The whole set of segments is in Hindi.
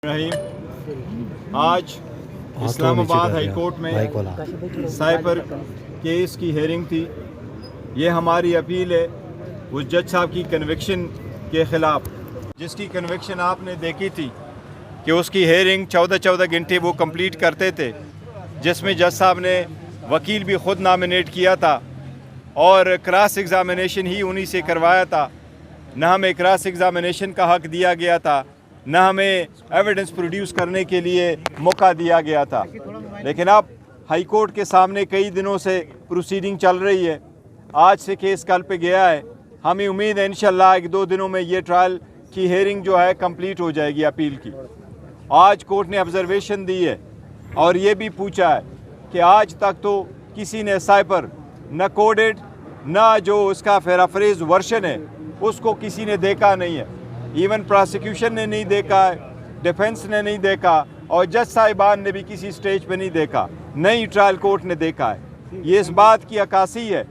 रहीम। आज इस्लामाबाद हाई कोर्ट में साइबर केस की हेयरिंग थी। ये हमारी अपील है उस जज साहब की कन्विक्शन के ख़िलाफ़, जिसकी कन्विक्शन आपने देखी थी कि उसकी हेयरिंग 14 घंटे वो कंप्लीट करते थे, जिसमें जज साहब ने वकील भी ख़ुद नामिनेट किया था और क्रॉस एग्ज़ामिनेशन ही उन्हीं से करवाया था। न हमें क्रॉस एग्ज़ामिनेशन का हक़ दिया गया था, न हमें एविडेंस प्रोड्यूस करने के लिए मौका दिया गया था। लेकिन अब हाई कोर्ट के सामने कई दिनों से प्रोसीडिंग चल रही है। आज से केस कल पे गया है। हमें उम्मीद है इंशाल्लाह 1-2 दिनों में ये ट्रायल की हेयरिंग जो है कंप्लीट हो जाएगी अपील की। आज कोर्ट ने ऑब्जर्वेशन दी है और ये भी पूछा है कि आज तक तो किसी ने साइबर न कोडेड न जो उसका पैराफ्रेज वर्जन है उसको किसी ने देखा नहीं है। इवन प्रोसिक्यूशन ने नहीं देखा है, डिफेंस ने नहीं देखा और जज साहिबान ने भी किसी स्टेज पे नहीं देखा, नहीं ट्रायल कोर्ट ने देखा है। ये इस बात की अक्कासी है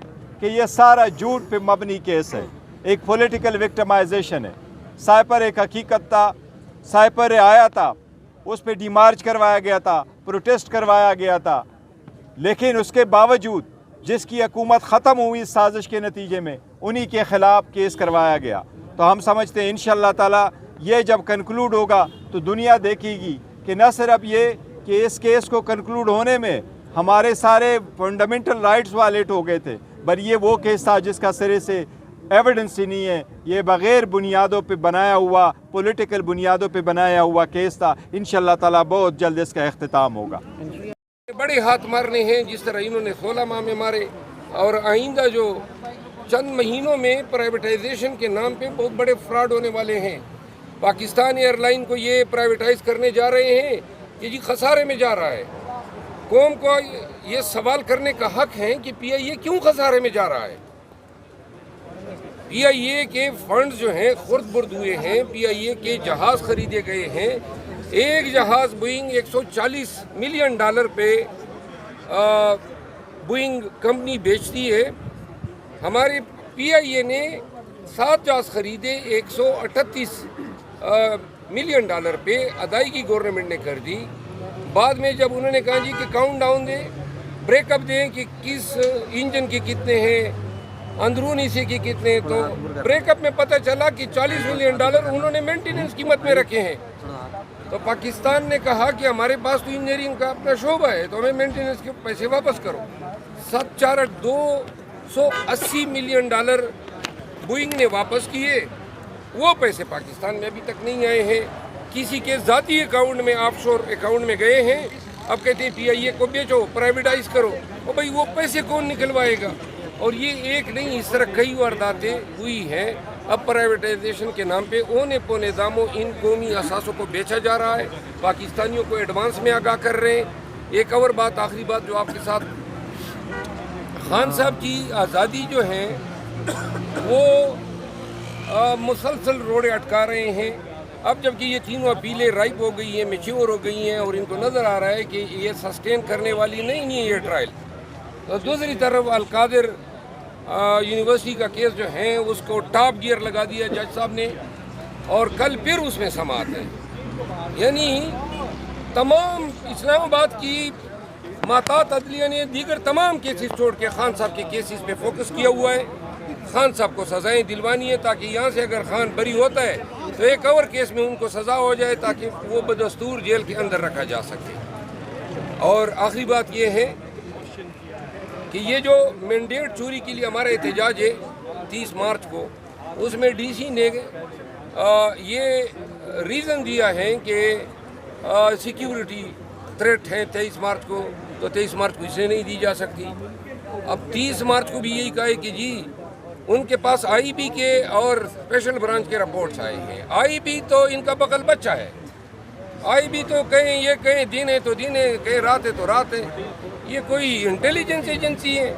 कि यह सारा झूठ पे मबनी केस है, एक पॉलिटिकल विक्टिमाइजेशन है। साइपर एक हकीकत था, साइपर आया था, उस पर डिमार्च करवाया गया था, प्रोटेस्ट करवाया गया था, लेकिन उसके बावजूद जिसकी हुकूमत ख़त्म हुई इस साजिश के नतीजे में, उन्हीं के ख़िलाफ़ केस करवाया गया। तो हम समझते हैं इंशाअल्लाह ताला ये जब कंक्लूड होगा तो दुनिया देखेगी कि न सिर्फ ये कि इस केस को कंक्लूड होने में हमारे सारे फंडामेंटल राइट्स वायलेट हो गए थे, पर ये वो केस था जिसका सिरे से एविडेंस ही नहीं है। ये बग़ैर बुनियादों पे बनाया हुआ, पॉलिटिकल बुनियादों पे बनाया हुआ केस था। इंशाअल्लाह ताला बहुत जल्द इसका इख्तिताम होगा। बड़े हाथ मारने हैं जिस तरह इन्होंने 16 माह में मारे, और आइंदा जो चंद महीनों में प्राइवेटाइजेशन के नाम पे बहुत बड़े फ्रॉड होने वाले हैं। पाकिस्तान एयरलाइन को ये प्राइवेटाइज करने जा रहे हैं कि जी खसारे में जा रहा है। कौम को ये सवाल करने का हक है कि पीआईए क्यों खसारे में जा रहा है। पीआईए के फंड्स जो हैं खुर्द-बुर्द हुए हैं, पीआईए के जहाज़ खरीदे गए हैं। एक जहाज़ बोइंग $140 मिलियन पे बोइंग कंपनी बेचती है। हमारे पीआईए ने 7 जहाज़ खरीदे 138 मिलियन पे, अदायगी गवर्नमेंट ने कर दी। बाद में जब उन्होंने कहा जी कि काउंट डाउन दें, ब्रेकअप दें कि किस इंजन के कितने हैं, अंदरूनी से के कितने हैं, तो ब्रेकअप में पता चला कि $40 मिलियन उन्होंने मेंटेनेंस कीमत में रखे हैं। तो पाकिस्तान ने कहा कि हमारे पास तो इंजीनियरिंग का अपना शोबा है, तो हमें मेंटेनेंस के पैसे वापस करो। 280 मिलियन बोइंग ने वापस किए। वो पैसे पाकिस्तान में अभी तक नहीं आए हैं, किसी के ज़ाती अकाउंट में, ऑफशोर अकाउंट में गए हैं। अब कहते हैं पीआईए को बेचो, प्राइवेटाइज करो। और भाई वो पैसे कौन निकलवाएगा। और ये एक नहीं, इस तरह कई वारदातें हुई हैं। अब प्राइवेटाइजेशन के नाम पे औने पौने दामों इन कौमी असासों को बेचा जा रहा है, पाकिस्तानियों को एडवांस में आगाह कर रहे हैं। एक और बात, आखिरी बात जो आपके साथ, खान साहब की आज़ादी जो है वो मुसलसल रोड़े अटका रहे हैं। अब जबकि ये तीनों अपीलें राइप हो गई हैं, मैच्योर हो गई हैं, और इनको नज़र आ रहा है कि ये सस्टेन करने वाली नहीं है ये ट्रायल। तो दूसरी तरफ अलकादिर यूनिवर्सिटी का केस जो है उसको टॉप गियर लगा दिया जज साहब ने, और कल फिर उसमें समाअत है। यानी तमाम इस्लामाबाद की मातात अदलिया ने दीगर तमाम केसेस छोड़ के खान साहब के केसेस पे फोकस किया हुआ है। खान साहब को सज़ाएं दिलवानी है ताकि यहाँ से अगर खान बरी होता है तो एक और केस में उनको सज़ा हो जाए ताकि वो बदस्तूर जेल के अंदर रखा जा सके। और आखिरी बात ये है कि ये जो मैंडेट चोरी के लिए हमारा एहतजाज है 30 मार्च को, उसमें डीसी ने ये रीज़न दिया है कि सिक्योरिटी थ्रेट है 23 मार्च को, तो 23 मार्च को इसे नहीं दी जा सकती। अब 30 मार्च को भी यही कहा है कि जी उनके पास आईबी के और स्पेशल ब्रांच के रिपोर्ट्स आए हैं। आईबी तो इनका बगल बच्चा है। आईबी तो कहें ये कहें दिन है तो दिन है, कहें रात है तो रात है। ये कोई इंटेलिजेंस एजेंसी है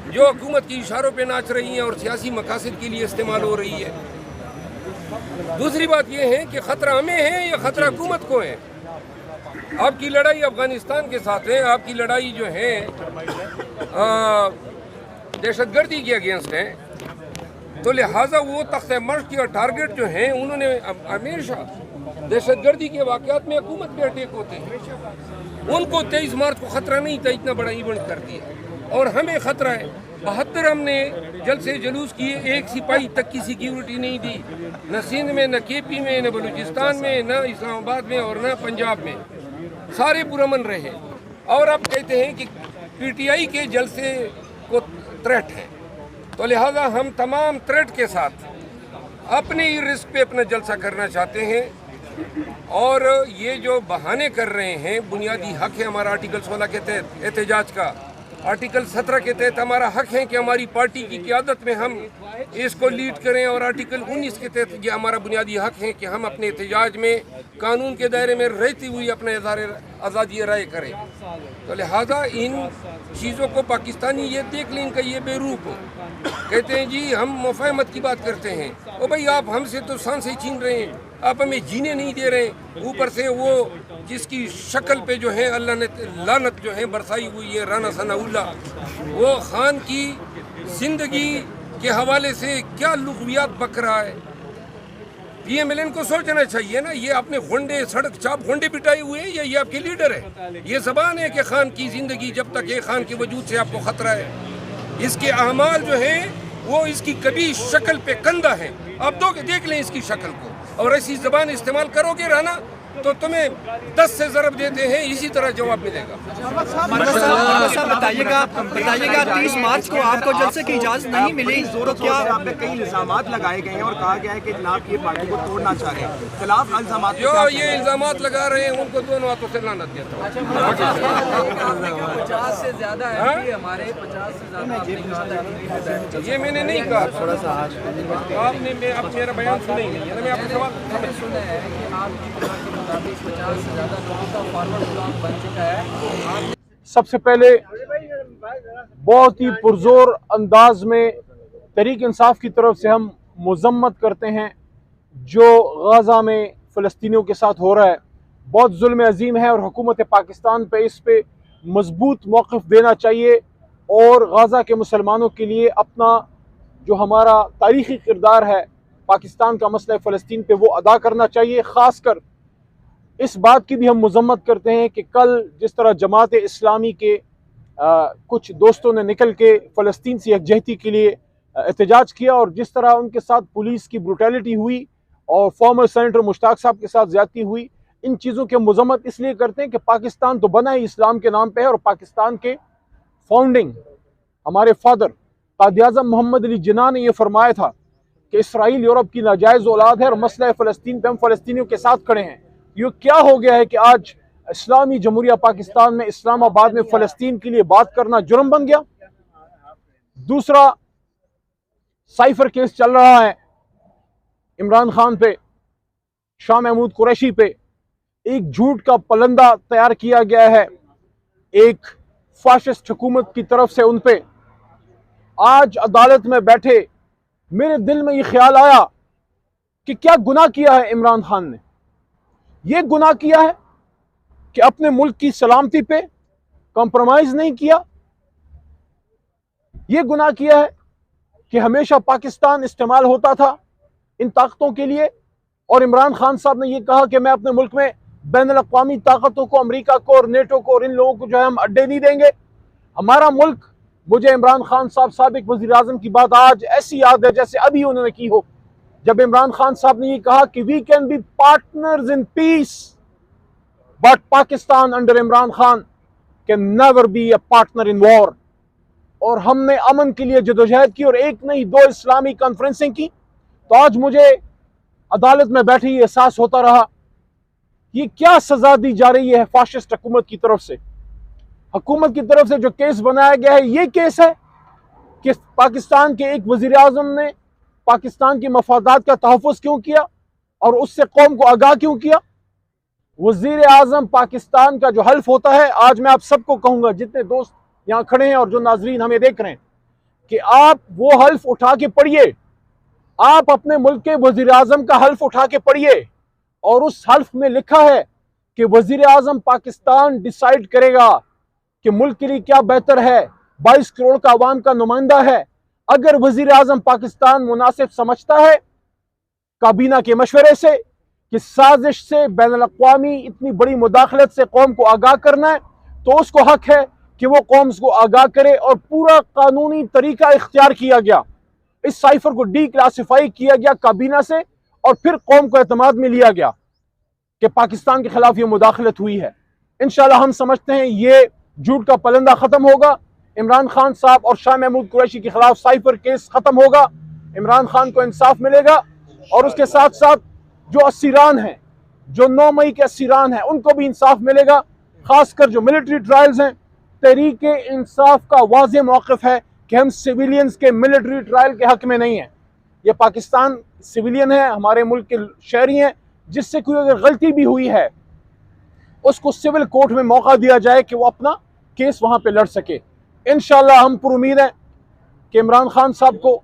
जो हुकूमत की इशारों पे नाच रही है और सियासी मकासद के लिए इस्तेमाल हो रही है। दूसरी बात ये है कि ख़तरा हमें है या ख़तरा हुकूमत को है। आपकी लड़ाई अफ़गानिस्तान के साथ है, आपकी लड़ाई जो है दहशतगर्दी के अगेंस्ट है, तो लिहाजा वो तख्ते मर्श की टारगेट जो है उन्होंने हमेशा दहशतगर्दी के वाक़यात में हुकूमत पे अटैक होते हैं। उनको 23 मार्च को ख़तरा नहीं था, इतना बड़ा इवेंट कर दिया, और हमें ख़तरा है। 72 हमने जलसे जुलूस किए, एक सिपाही तक की सिक्योरिटी नहीं दी, न सिंध में, न केपी में, न बलूचिस्तान में, न इस्लामाबाद में और न पंजाब में। सारे पुरअमन रहे। और अब कहते हैं कि PTI के जलसे को थ्रेट है, तो लिहाजा हम तमाम थ्रेट के साथ अपने ही रिस्क पे अपना जलसा करना चाहते हैं। और ये जो बहाने कर रहे हैं, बुनियादी हक है हमारा आर्टिकल 16 के तहत एहतजाज का, आर्टिकल 17 के तहत हमारा हक है कि हमारी पार्टी की क़यादत में हम इसको लीड करें, और आर्टिकल 19 के तहत ये हमारा बुनियादी हक है कि हम अपने एहतजाज में कानून के दायरे में रहती हुई अपना इज़हार आज़ादी राय करें। तो लिहाजा इन चीज़ों को पाकिस्तानी ये देख लें, इनका ये बेरूप कहते हैं जी हम मुफाहमत की बात करते हैं। ओ भाई, आप हमसे तो सांसें छीन रहे हैं, आप हमें जीने नहीं दे रहे, ऊपर से वो जिसकी शक्ल पे जो है अल्लाह ने लानत जो है बरसाई हुई है, राना सनाउल्लाह, वो खान की जिंदगी के हवाले से क्या लुग़वियात बक रहा है। PMLN को सोचना चाहिए ना, ये आपने घोंडे सड़क चाप घोंडे पिटाए हुए हैं, ये आपके लीडर है। ये ज़बान है कि खान की ज़िंदगी जब तक है, खान के वजूद से आपको ख़तरा है। इसके अमाल जो है वो इसकी कभी शक्ल पे कंधा है। आप तो देख लें इसकी शक्ल को, और ऐसी ज़बान इस्तेमाल करोगे राना तो तुम्हें 10 से ज़रब देते हैं, इसी तरह जवाब मिलेगा। बताइएगा 30 मार्च को आपको जलसे की इजाज़त नहीं मिली तो क्या आपने कई इल्जामात लगाए गए हैं और कहा गया है कि जनाब ये पार्टी को तोड़ना चाह रहे हैं, खिलाफ इल्जामात जो ये इल्जामात लगा रहे हैं उनको दोनों हाथों से लानत देता हूं। 50 से ज़्यादा है हमारे, 50 से ज़्यादा ये मैंने नहीं कहा, थोड़ा सा आपने आप मेरा बयान सुने ही नहीं है ना, मैं आपका सवाल सुना है कि आपकी 50 से ज़्यादा लोगों का फॉरवर्ड ब्लॉक बन चुका है। सबसे पहले बहुत ही पुरजोर अंदाज में तहरीक इंसाफ की तरफ से हम मजम्मत करते हैं जो गाज़ा में फ़लस्तीनियों के साथ हो रहा है। बहुत जुल्म अजीम है और हुकूमत पाकिस्तान पे इस पे मजबूत मौक़िफ़ देना चाहिए और गाज़ा के मुसलमानों के लिए अपना जो हमारा तारीख़ी किरदार है पाकिस्तान का मसला फ़लस्तीन पे वो अदा करना चाहिए। ख़ासकर इस बात की भी हम मजम्मत करते हैं कि कल जिस तरह जमात इस्लामी के कुछ दोस्तों ने निकल के फ़लस्तीन से यकजहती के लिए एहतजाज किया और जिस तरह उनके साथ पुलिस की ब्रूटैलिटी हुई और फॉर्मर सेनेटर मुश्ताक साहब के साथ ज़्यादती हुई, इन चीज़ों की मजम्मत इसलिए करते हैं कि पाकिस्तान तो बना ही इस्लाम के नाम पे है और पाकिस्तान के फाउंडिंग हमारे फादर कायद-ए-आज़म मोहम्मद अली जिन्ना ने यह फरमाया था कि इसराइल यूरोप की नाजायज़ औलाद है और मसला फ़लस्तीन पे हम फ़लस्तीनियों के साथ खड़े हैं। ये क्या हो गया है कि आज इस्लामी जमहूरिया पाकिस्तान में इस्लामाबाद में फ़लस्तीन के लिए बात करना जुर्म बन गया। दूसरा, साइफर केस चल रहा है इमरान खान पे, शाह महमूद कुरैशी पे, एक झूठ का पलंदा तैयार किया गया है एक फाशिस्ट हुकूमत की तरफ से उन पे। आज अदालत में बैठे मेरे दिल में ये ख्याल आया कि क्या गुनाह किया है इमरान खान ने। ये गुनाह किया है कि अपने मुल्क की सलामती पे कॉम्प्रोमाइज नहीं किया। ये गुनाह किया है कि हमेशा पाकिस्तान इस्तेमाल होता था इन ताकतों के लिए और इमरान खान साहब ने यह कहा कि मैं अपने मुल्क में बैनुल-अक़वामी ताकतों को, अमेरिका को और नेटो को और इन लोगों को जो है हम अड्डे नहीं देंगे। हमारा मुल्क, मुझे इमरान खान साहब साबिक वज़ीर आज़म की बात आज ऐसी याद है जैसे अभी उन्होंने की हो, जब इमरान खान साहब ने ये कहा कि we can be partners in peace but Pakistan under Imran Khan can never be a partner in war. और हमने अमन के लिए जदोजहद की और एक नहीं 2 इस्लामी कॉन्फ्रेंसें की। तो आज मुझे अदालत में बैठे ही एहसास होता रहा ये क्या सजा दी जा रही है फाशिस्ट हुकूमत की तरफ से। हुकूमत की तरफ से जो केस बनाया गया है, ये केस है कि पाकिस्तान के एक वज़ीर आज़म ने पाकिस्तान के मफादात का तहफ़्फ़ुज़ क्यों किया और उससे कौम को आगाह क्यों किया। वज़ीर आज़म पाकिस्तान का जो हल्फ होता है, आज मैं आप सबको कहूँगा जितने दोस्त यहाँ खड़े हैं और जो नाजरीन हमें देख रहे हैं, कि आप वो हल्फ उठा के पढ़िए, आप अपने मुल्क के वज़ीर आज़म का हल्फ उठा के पढ़िए और उस हल्फ में लिखा है कि वज़ीर आज़म पाकिस्तान डिसाइड करेगा कि मुल्क के लिए क्या बेहतर है, 22 करोड़ का अवाम का नुमाइंदा है। अगर वज़ीर आज़म पाकिस्तान मुनासिब समझता है काबीना के मशवरे से कि साजिश से बैनुल-अक़वामी इतनी बड़ी मुदाखलत से कौम को आगाह करना है, तो उसको हक है कि वो कौम को आगाह करे। और पूरा कानूनी तरीका इख्तियार किया गया, इस साइफर को डी क्लासिफाई किया गया काबीना से, और फिर कौम को एतमाद में लिया गया कि पाकिस्तान के खिलाफ ये मुदाखलत हुई है। इंशाल्लाह हम समझते हैं ये झूठ का पलंदा खत्म होगा, इमरान खान साहब और शाह महमूद कुरैशी के खिलाफ साइफर केस खत्म होगा, इमरान खान को इंसाफ मिलेगा, और उसके साथ साथ जो असीरान हैं, जो 9 मई के असीरान हैं, उनको भी इंसाफ मिलेगा। खासकर जो मिलिट्री ट्रायल्स हैं, तहरीक इंसाफ का वाज़ेह मौक़िफ़ है कि हम सिविलियंस के मिलिट्री ट्रायल के हक में नहीं हैं। ये पाकिस्तान सिविलियन है, हमारे मुल्क के शहरी हैं, जिससे कोई अगर गलती भी हुई है उसको सिविल कोर्ट में मौका दिया जाए कि वो अपना केस वहाँ पे लड़ सके। इंशाल्लाह हम पुरुमीद हैं कि इमरान खान साहब को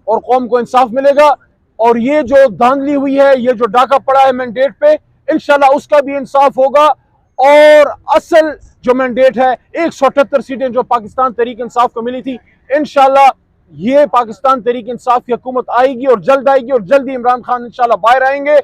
और कौम को इंसाफ मिलेगा, और ये जो धांधली हुई है, ये जो डाका पड़ा है मैंडेट पे, इंशाल्लाह उसका भी इंसाफ होगा। और असल जो मैंडेट है 178 सीटें जो पाकिस्तान तहरीक इंसाफ को मिली थी, इंशाल्लाह ये पाकिस्तान तहरीक इंसाफ की हुकूमत आएगी और जल्द आएगी, और जल्द ही इमरान खान इंशाल्लाह बाहर आएंगे।